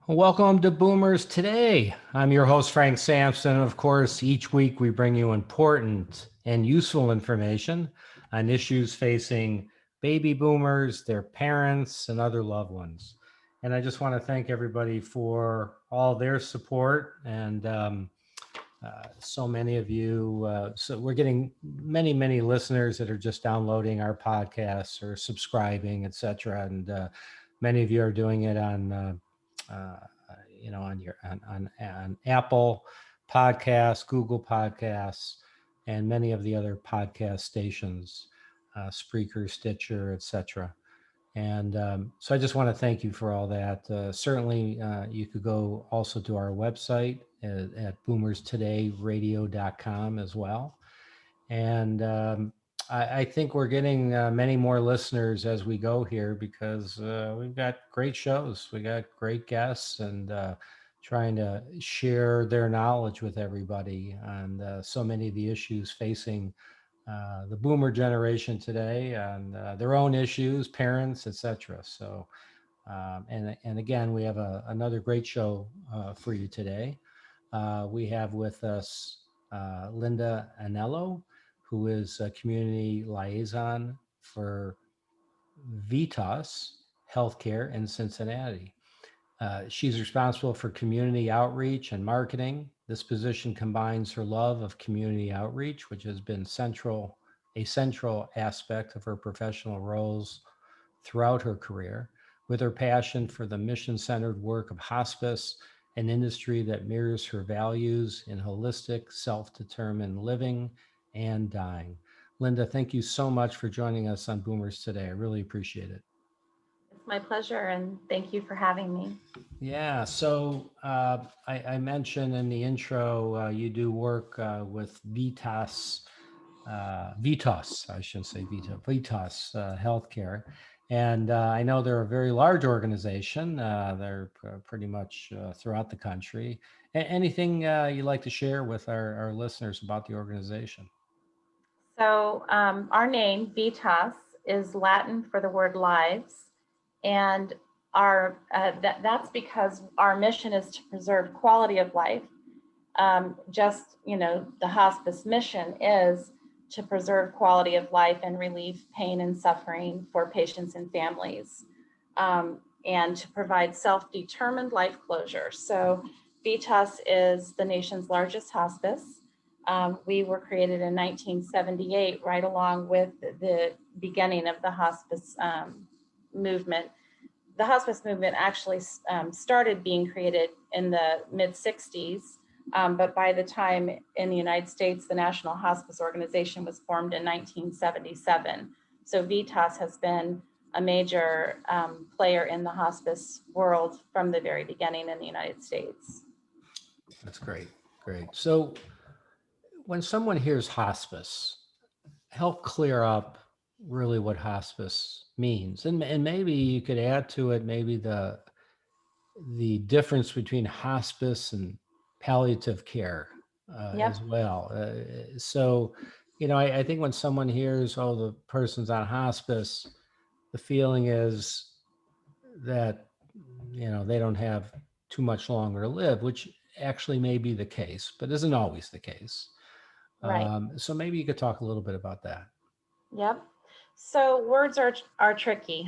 Welcome to Boomers Today. I'm your host, Frank Sampson. Of course, each week we bring you important and useful information on issues facing baby boomers, their parents, and other loved ones. And I just want to thank everybody for all their support and so many of you. So we're getting many listeners that are just downloading our podcasts or subscribing, etc. And many of you are doing it on on your on Apple Podcasts, Google Podcasts, and many of the other podcast stations, Spreaker, Stitcher, etc. And so I just want to thank you for all that. Certainly, you could go also to our website at boomerstodayradio.com as well. And I think we're getting many more listeners as we go here because we've got great shows. We got great guests and trying to share their knowledge with everybody on so many of the issues facing the boomer generation today and their own issues, parents, etc. So, and again, we have another great show for you today. We have with us Lynda Anello, who is a community liaison for VITAS Healthcare in Cincinnati. She's responsible for community outreach and marketing. This position combines her love of community outreach, which has been a central aspect of her professional roles throughout her career, with her passion for the mission-centered work of hospice, an industry that mirrors her values in holistic, self-determined living and dying. Lynda, thank you so much for joining us on Boomers Today. I really appreciate it. It's my pleasure, and thank you for having me. Yeah, so I mentioned in the intro, you do work with VITAS, I shouldn't say VITAS Healthcare. And I know they're a very large organization. They're pretty much throughout the country. Anything you'd like to share with our listeners about the organization? So, our name, VITAS, is Latin for the word lives. And that's because our mission is to preserve quality of life. The hospice mission is to preserve quality of life and relieve pain and suffering for patients and families, and to provide self-determined life closure. So VITAS is the nation's largest hospice. We were created in 1978, right along with the beginning of the hospice movement. The hospice movement actually started being created in the mid-60s, but by the time in the United States, the National Hospice Organization was formed in 1977. So VITAS has been a major player in the hospice world from the very beginning in the United States. That's great. Great. So when someone hears hospice, help clear up really what hospice means. And maybe you could add to it maybe the difference between hospice and palliative care Yep. as well. So, I think when someone hears, oh, the person's on hospice, the feeling is that, they don't have too much longer to live, which actually may be the case, but isn't always the case. Right. So maybe you could talk a little bit about that. Yep. So words are tricky.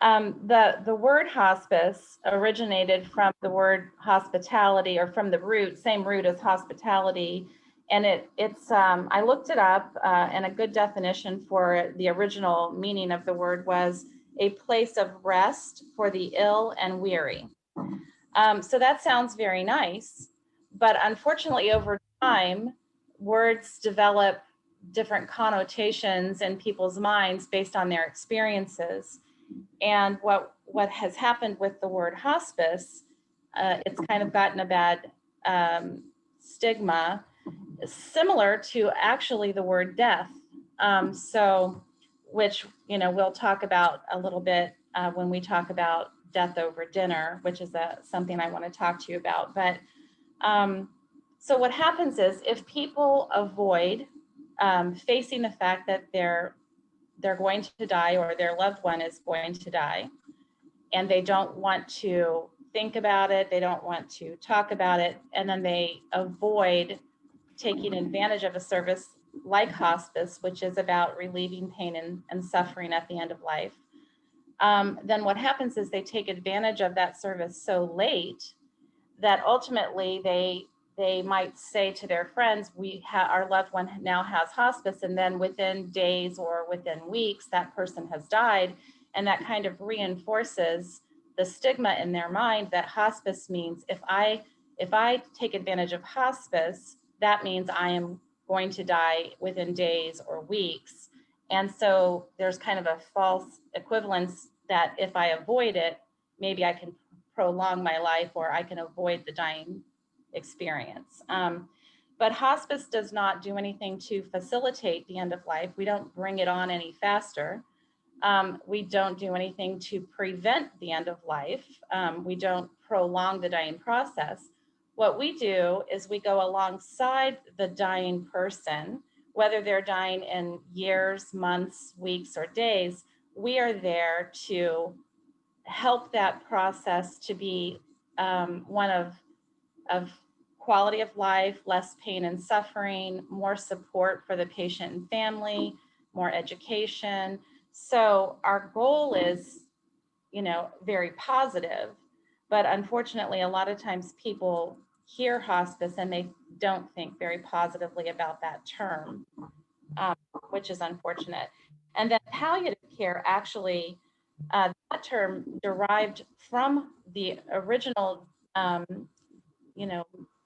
The word hospice originated from the word hospitality, or from the same root as hospitality. And it's I looked it up, and a good definition for the original meaning of the word was a place of rest for the ill and weary. So that sounds very nice, but unfortunately over time, words develop different connotations in people's minds based on their experiences. And what has happened with the word hospice, it's kind of gotten a bad stigma, similar to actually the word death. Which we'll talk about a little bit when we talk about death over dinner, which is something I want to talk to you about. But so what happens is, if people avoid facing the fact that they're going to die, or their loved one is going to die, and they don't want to think about it, they don't want to talk about it, and then they avoid taking advantage of a service like hospice, which is about relieving pain and suffering at the end of life. Then what happens is they take advantage of that service so late that ultimately they might say to their friends, our loved one now has hospice, and then within days or within weeks, that person has died. And that kind of reinforces the stigma in their mind that hospice means if I take advantage of hospice, that means I am going to die within days or weeks. And so there's kind of a false equivalence that if I avoid it, maybe I can prolong my life, or I can avoid the dying experience. But hospice does not do anything to facilitate the end of life. We don't bring it on any faster. We don't do anything to prevent the end of life. We don't prolong the dying process. What we do is we go alongside the dying person, whether they're dying in years, months, weeks, or days. We are there to help that process to be one of quality of life, less pain and suffering, more support for the patient and family, more education. So our goal is, very positive, but unfortunately, a lot of times people hear hospice and they don't think very positively about that term, which is unfortunate. And then palliative care actually, that term derived from the original,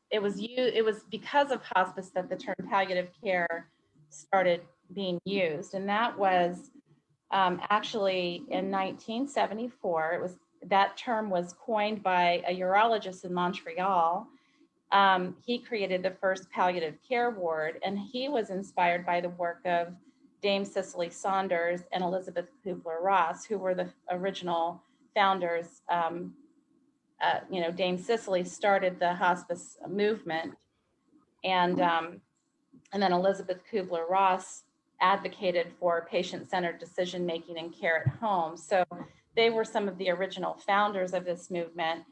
it was because of hospice that the term palliative care started being used. And that was actually in 1974. That term was coined by a urologist in Montreal. He created the first palliative care ward, and he was inspired by the work of Dame Cicely Saunders and Elizabeth Kubler-Ross, who were the original founders. Dame Cicely started the hospice movement, and then Elizabeth Kubler-Ross advocated for patient-centered decision-making and care at home. So they were some of the original founders of this movement.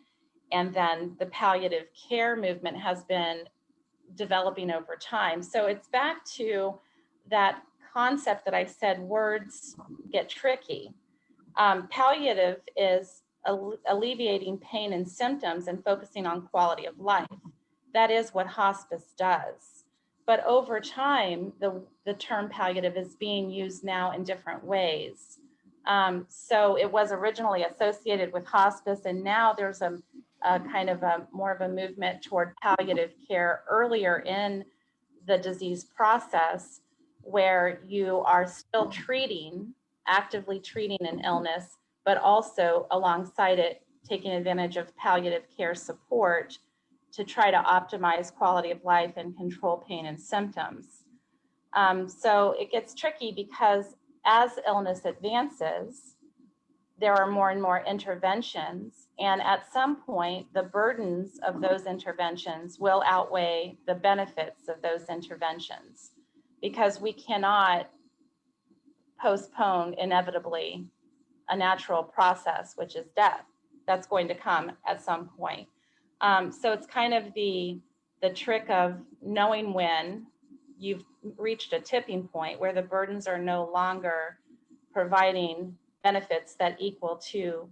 And then the palliative care movement has been developing over time. So it's back to that concept that I said, words get tricky. Palliative is alleviating pain and symptoms and focusing on quality of life. That is what hospice does. But over time, the term palliative is being used now in different ways. So it was originally associated with hospice, and now there's a kind of more of a movement toward palliative care earlier in the disease process, where you are still actively treating an illness, but also alongside it, taking advantage of palliative care support to try to optimize quality of life and control pain and symptoms. So it gets tricky because as illness advances, there are more and more interventions. And at some point, the burdens of those interventions will outweigh the benefits of those interventions, because we cannot postpone inevitably a natural process, which is death. That's going to come at some point. So it's kind of the trick of knowing when you've reached a tipping point where the burdens are no longer providing benefits that equal to,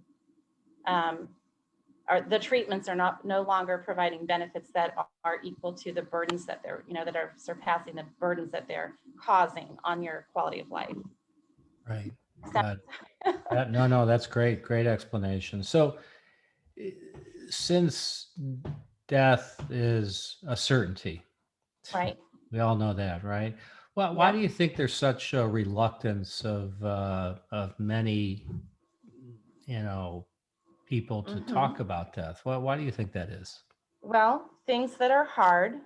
or the treatments are no longer providing benefits that are equal to the burdens that they're, that are surpassing the burdens that they're causing on your quality of life. Right. No, that's great. Great explanation. So since death is a certainty, right? We all know that, right? Well, why do you think there's such a reluctance of many, people to talk about death? Well, why do you think that is? Well, things that are hard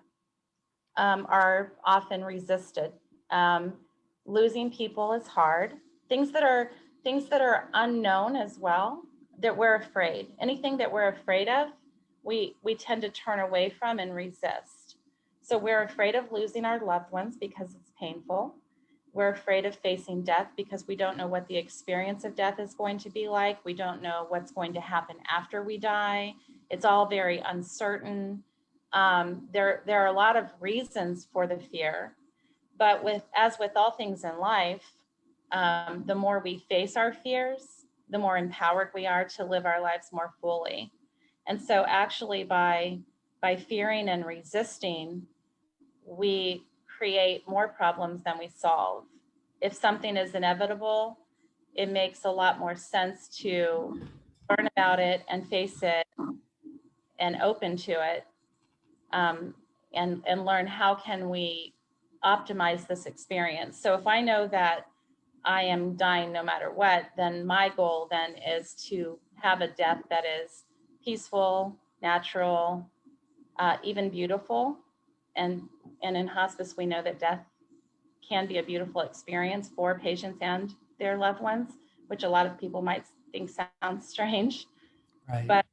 are often resisted. Losing people is hard. Things that are unknown as well, that we're afraid. Anything that we're afraid of, we tend to turn away from and resist. So we're afraid of losing our loved ones because it's painful. We're afraid of facing death because we don't know what the experience of death is going to be like. We don't know what's going to happen after we die. It's all very uncertain. There are a lot of reasons for the fear, but as with all things in life, the more we face our fears, the more empowered we are to live our lives more fully. And so actually by fearing and resisting, we create more problems than we solve. If something is inevitable, it makes a lot more sense to learn about it and face it and open to it, and learn how can we optimize this experience. So if I know that I am dying no matter what, then my goal then is to have a death that is peaceful, natural, even beautiful. And in hospice, we know that death can be a beautiful experience for patients and their loved ones, which a lot of people might think sounds strange. Right.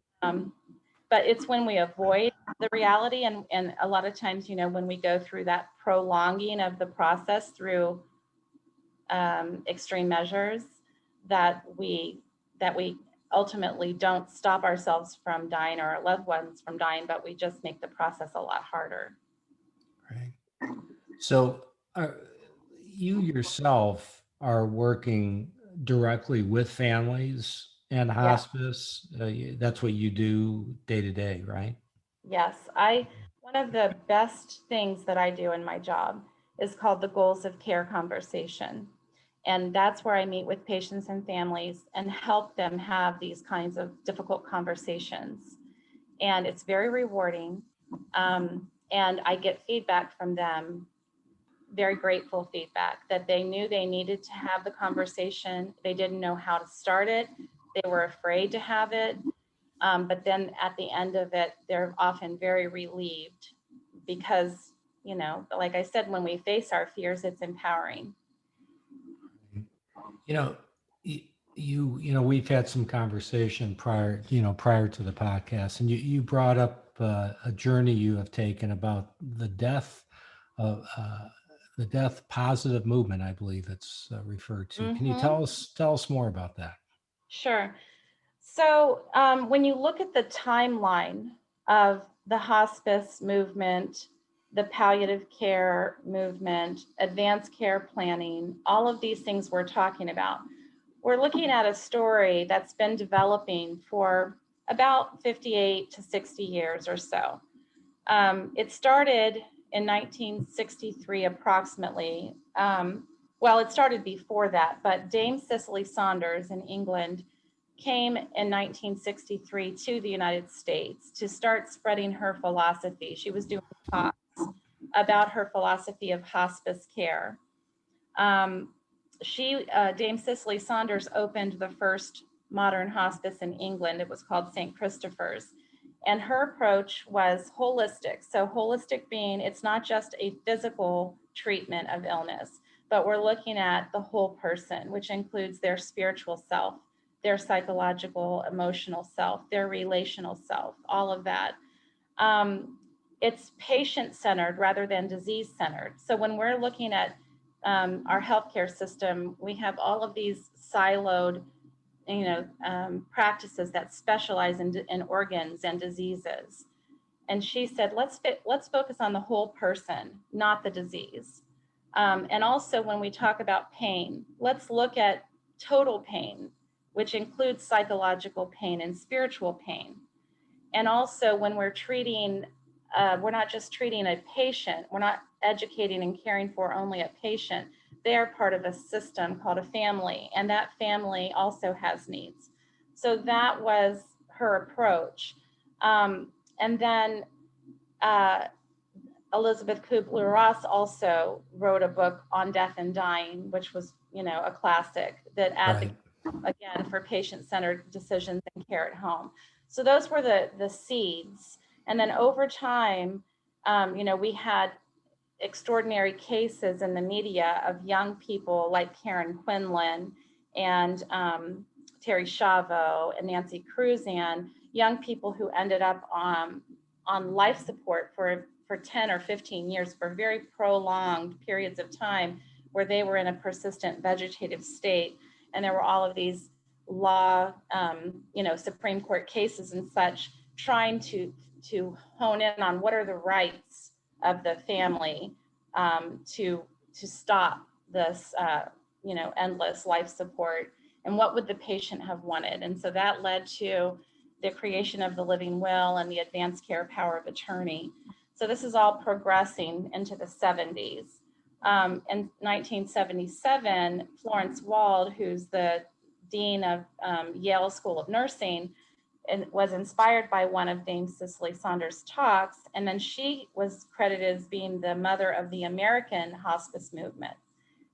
But it's when we avoid the reality, and a lot of times, when we go through that prolonging of the process through extreme measures, that we ultimately don't stop ourselves from dying or our loved ones from dying, but we just make the process a lot harder. Right. So you yourself are working directly with families and hospice. That's what you do day to day, right? Yes, one of the best things that I do in my job is called the Goals of Care conversation. And that's where I meet with patients and families and help them have these kinds of difficult conversations. And it's very rewarding. And I get feedback from them, very grateful feedback, that they knew they needed to have the conversation. They didn't know how to start it. They were afraid to have it. But then at the end of it, they're often very relieved because, like I said, when we face our fears, it's empowering. You know, we've had some conversation prior to the podcast, and you brought up a journey you have taken about the death of the death positive movement, I believe it's referred to. Can you tell us more about that? Sure. So when you look at the timeline of the hospice movement, the palliative care movement, advanced care planning, all of these things we're talking about, we're looking at a story that's been developing for about 58 to 60 years or so. It started in 1963 approximately. Well, it started before that, but Dame Cicely Saunders in England came in 1963 to the United States to start spreading her philosophy. She was doing talks about her philosophy of hospice care. Dame Cicely Saunders opened the first modern hospice in England. It was called St. Christopher's. And her approach was holistic. So holistic being, it's not just a physical treatment of illness, but we're looking at the whole person, which includes their spiritual self, their psychological, emotional self, their relational self, all of that. It's patient-centered rather than disease-centered. So when we're looking at our healthcare system, we have all of these siloed, practices that specialize in organs and diseases. And she said, let's focus on the whole person, not the disease. And also when we talk about pain, let's look at total pain, which includes psychological pain and spiritual pain. And also when we're treating, we're not just treating a patient, we're not educating and caring for only a patient. They are part of a system called a family, and that family also has needs. So that was her approach. And then Elizabeth Kubler-Ross also wrote a book on death and dying, which was, a classic that advocated, again, for patient-centered decisions and care at home. So those were the seeds. And then over time, we had extraordinary cases in the media of young people like Karen Quinlan and Terry Schiavo and Nancy Cruzan, young people who ended up on life support for 10 or 15 years, for very prolonged periods of time, where they were in a persistent vegetative state. And there were all of these law, Supreme Court cases and such, trying to hone in on what are the rights of the family to stop this, endless life support, and what would the patient have wanted. And so that led to the creation of the living will and the advanced care power of attorney. So this is all progressing into the 70s. In 1977, Florence Wald, who's the dean of Yale School of Nursing, and was inspired by one of Dame Cicely Saunders' talks. And then she was credited as being the mother of the American hospice movement.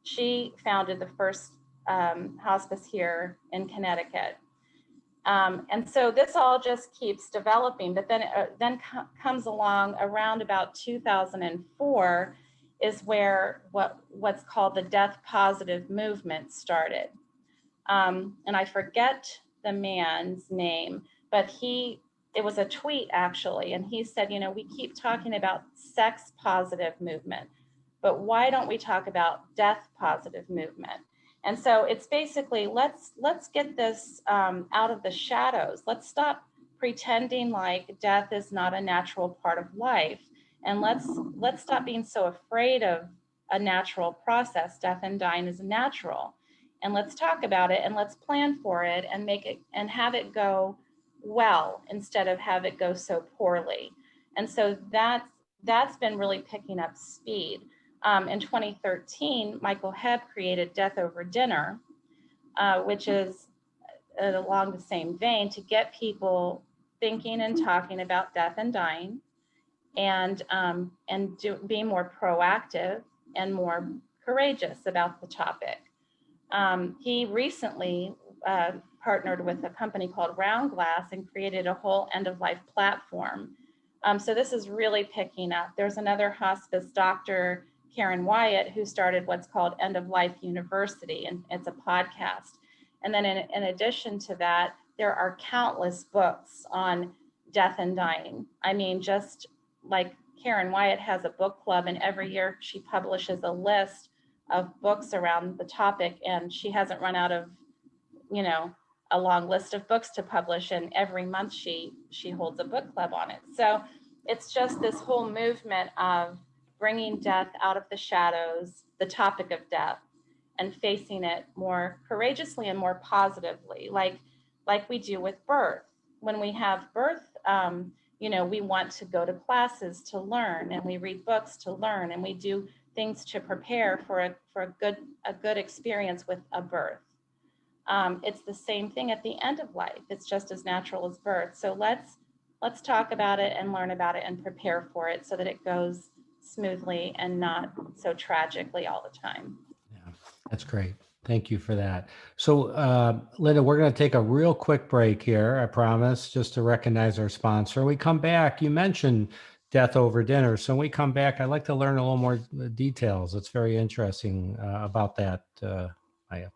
She founded the first hospice here in Connecticut. And so this all just keeps developing, but then comes along around about 2004 is where what's called the death positive movement started. And I forget the man's name, but it was a tweet actually, and he said, we keep talking about sex positive movement, but why don't we talk about death positive movement? And so it's basically, let's get this out of the shadows. Let's stop pretending like death is not a natural part of life. And let's stop being so afraid of a natural process. Death and dying is natural. And let's talk about it and let's plan for it and make it and have it go well instead of have it go so poorly. And so that's been really picking up speed. In 2013, Michael Hebb created Death Over Dinner, which is along the same vein to get people thinking and talking about death and dying, and being more proactive and more courageous about the topic. He recently partnered with a company called Round Glass and created a whole end-of-life platform. So this is really picking up. There's another hospice doctor, Karen Wyatt, who started what's called End of Life University, and it's a podcast. And then in addition to that, there are countless books on death and dying. I mean, just like Karen Wyatt has a book club, and every year she publishes a list of books around the topic, and she hasn't run out of, a long list of books to publish, and every month she holds a book club on it. So it's just this whole movement of bringing death out of the shadows, the topic of death, and facing it more courageously and more positively, like we do with birth. When we have birth, we want to go to classes to learn, and we read books to learn, and we do things to prepare for a good experience with a birth. It's the same thing at the end of life. It's just as natural as birth. So let's talk about it and learn about it and prepare for it so that it goes smoothly and not so tragically all the time. Yeah, that's great. Thank you for that. So, Lynda, we're going to take a real quick break here, I promise, just to recognize our sponsor. When we come back, you mentioned Death Over Dinner. So when we come back, I'd like to learn a little more details. It's very interesting about that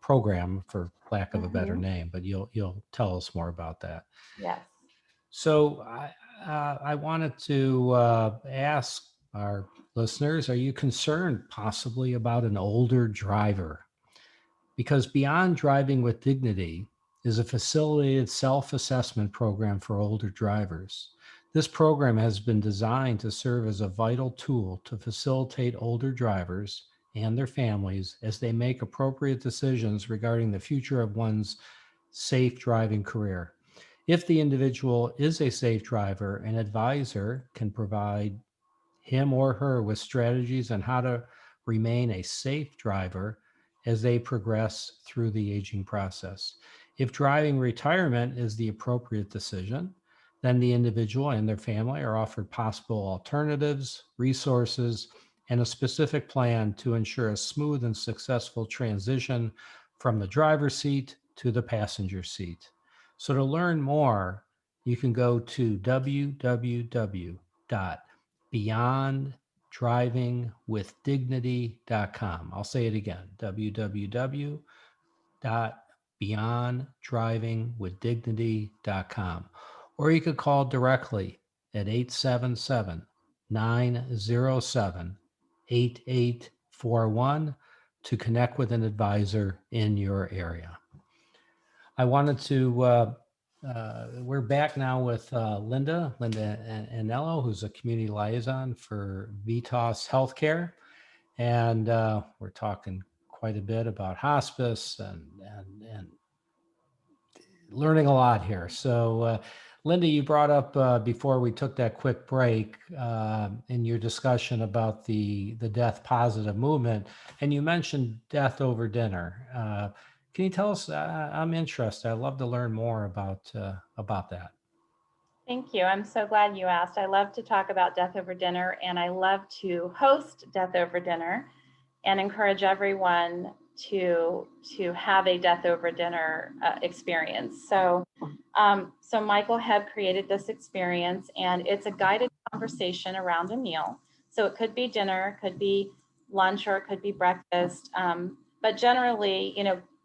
program, for lack of a better name, but you'll tell us more about that. Yes. So I wanted to ask our listeners, are you concerned possibly about an older driver? Because Beyond Driving with Dignity is a facilitated self-assessment program for older drivers. This program has been designed to serve as a vital tool to facilitate older drivers and their families as they make appropriate decisions regarding the future of one's safe driving career. If the individual is a safe driver, an advisor can provide him or her with strategies on how to remain a safe driver as they progress through the aging process. If driving retirement is the appropriate decision, then the individual and their family are offered possible alternatives, resources, and a specific plan to ensure a smooth and successful transition from the driver's seat to the passenger seat. So to learn more, you can go to www.beyonddrivingwithdignity.com. I'll say it again, www.beyonddrivingwithdignity.com. Or you could call directly at 877-907-8841 to connect with an advisor in your area. I wanted to, we're back now with Lynda Anello, who's a community liaison for VITAS Healthcare. And we're talking quite a bit about hospice and learning a lot here. So, Lynda, you brought up before we took that quick break in your discussion about the death positive movement, and you mentioned death over dinner. Can you tell us? I'm interested. I'd love to learn more about that. Thank you. I'm so glad you asked. I love to talk about death over dinner, and I love to host death over dinner and encourage everyone to have a death over dinner experience. So Michael had created this experience, and it's a guided conversation around a meal. So it could be dinner, could be lunch, or it could be breakfast. But generally,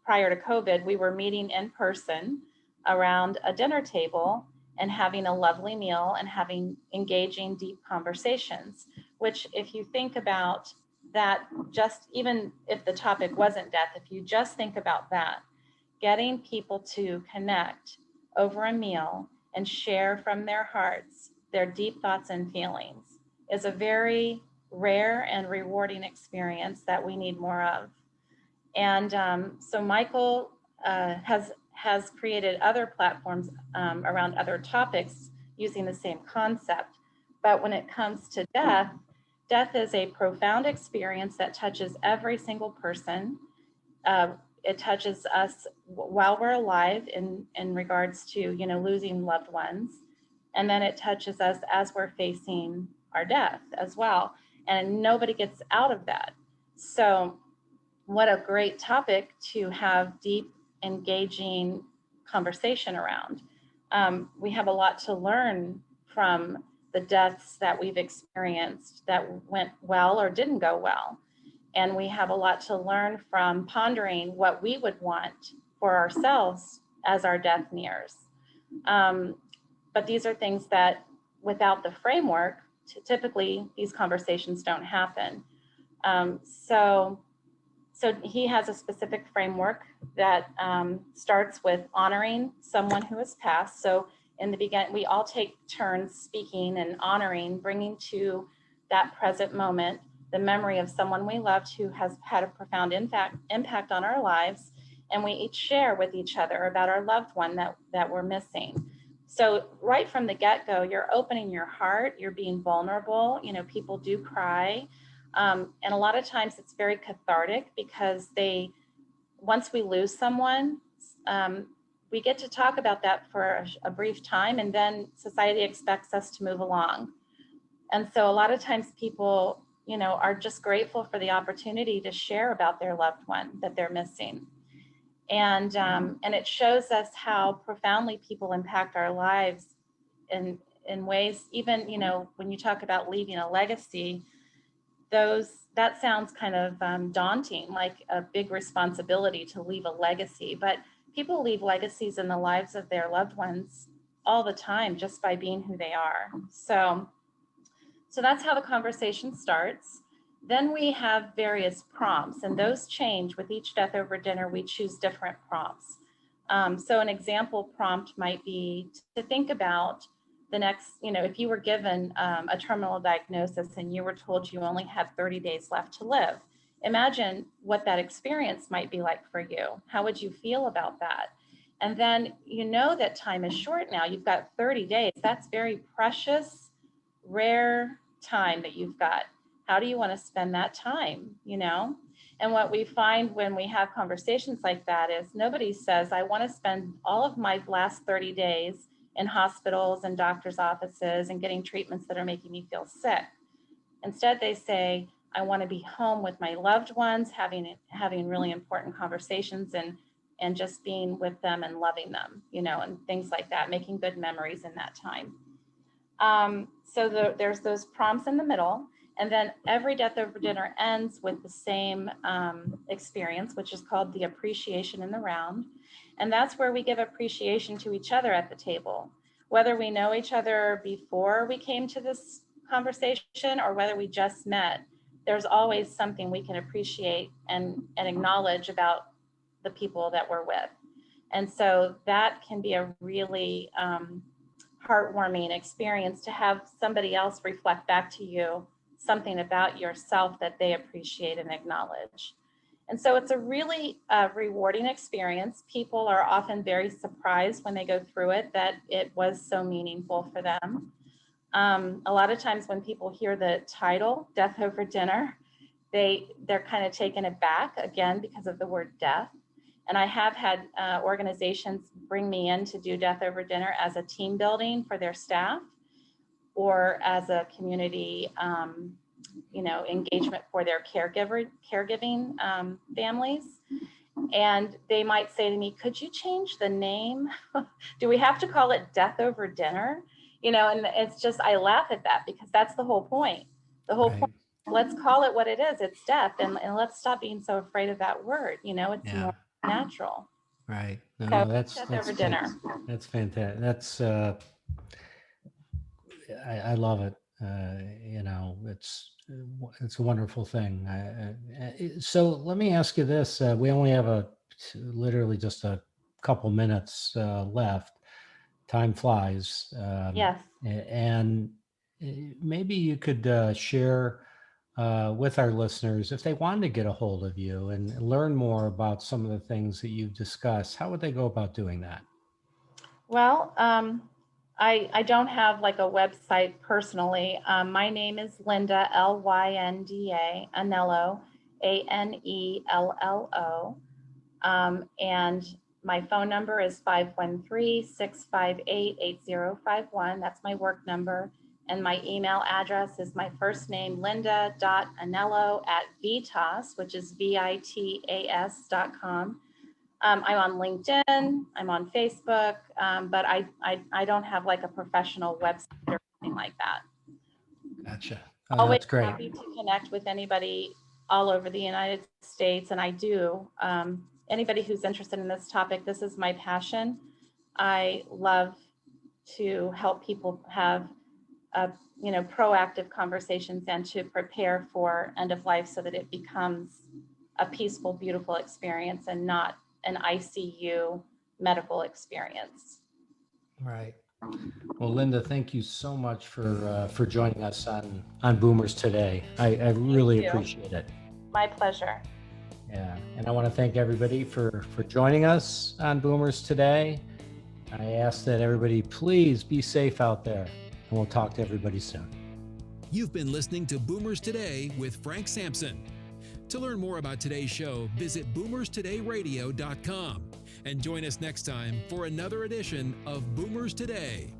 prior to COVID, we were meeting in person around a dinner table and having a lovely meal and having engaging, deep conversations, which if you think about that, just even if the topic wasn't death, if you just think about that, getting people to connect over a meal and share from their hearts their deep thoughts and feelings is a very rare and rewarding experience that we need more of. And so Michael has created other platforms around other topics using the same concept. But when it comes to death, death is a profound experience that touches every single person. It touches us while we're alive in regards to, losing loved ones. And then it touches us as we're facing our death as well. And nobody gets out of that. So what a great topic to have deep, engaging conversation around. We have a lot to learn from the deaths that we've experienced that went well or didn't go well. And we have a lot to learn from pondering what we would want for ourselves as our death nears. But these are things that without the framework, typically these conversations don't happen. So he has a specific framework that starts with honoring someone who has passed. So in the beginning, we all take turns speaking and honoring, bringing to that present moment the memory of someone we loved who has had a profound impact on our lives. And we each share with each other about our loved one that we're missing. So right from the get-go, you're opening your heart, you're being vulnerable. People do cry. And a lot of times it's very cathartic because once we lose someone, we get to talk about that for a brief time, and then society expects us to move along. And so a lot of times people, are just grateful for the opportunity to share about their loved one that they're missing. And it shows us how profoundly people impact our lives in ways, even, when you talk about leaving a legacy, that sounds kind of daunting, like a big responsibility to leave a legacy, but people leave legacies in the lives of their loved ones all the time just by being who they are. So that's how the conversation starts. Then we have various prompts, and those change with each death over dinner. We choose different prompts. So an example prompt might be to think about the next, if you were given a terminal diagnosis and you were told you only had 30 days left to live, imagine what that experience might be like for you. How would you feel about that? And then that time is short now. You've got 30 days. That's very precious, rare time that you've got. How do you want to spend that time, And what we find when we have conversations like that is nobody says, I want to spend all of my last 30 days in hospitals and doctors' offices and getting treatments that are making me feel sick. Instead, they say, I want to be home with my loved ones, having really important conversations and just being with them and loving them, and things like that, making good memories in that time. So there's those prompts in the middle. And then every death over dinner ends with the same experience, which is called the appreciation in the round. And that's where we give appreciation to each other at the table, whether we know each other before we came to this conversation or whether we just met. there's always something we can appreciate and acknowledge about the people that we're with. And so that can be a really heartwarming experience to have somebody else reflect back to you something about yourself that they appreciate and acknowledge. And so it's a really rewarding experience. People are often very surprised when they go through it that it was so meaningful for them. A lot of times when people hear the title, Death Over Dinner, they're kind of taken aback, again, because of the word death. And I have had organizations bring me in to do Death Over Dinner as a team building for their staff, or as a community engagement for their caregiving families. And they might say to me, could you change the name? Do we have to call it Death Over Dinner? And it's just, I laugh at that, because that's the whole point. The whole point, let's call it what it is. It's death. And let's stop being so afraid of that word. It's more natural. Right. No, So that's Death Over Dinner. That's fantastic. That's I love it. It's a wonderful thing. So let me ask you this: we only have literally just a couple minutes left. Time flies. Yes. And maybe you could share with our listeners, if they wanted to get a hold of you and learn more about some of the things that you've discussed, how would they go about doing that? Well, I don't have like a website personally. My name is Lynda, Lynda Anello, Anello. And my phone number is 513-658-8051. That's my work number. And my email address is my first name, Lynda.Anello@VITAS, which is VITAS.com. I'm on LinkedIn, I'm on Facebook, but I don't have like a professional website or anything like that. Gotcha. Always that's great. happy to connect with anybody all over the United States, and I do. Anybody who's interested in this topic, this is my passion. I love to help people have proactive conversations and to prepare for end of life so that it becomes a peaceful, beautiful experience and not an ICU medical experience. Right. Well, Lynda, thank you so much for joining us on Boomers Today. I really appreciate it. My pleasure. Yeah, and I want to thank everybody for joining us on Boomers Today. I ask that everybody please be safe out there, and we'll talk to everybody soon. You've been listening to Boomers Today with Frank Sampson. To learn more about today's show, visit boomerstodayradio.com and join us next time for another edition of Boomers Today.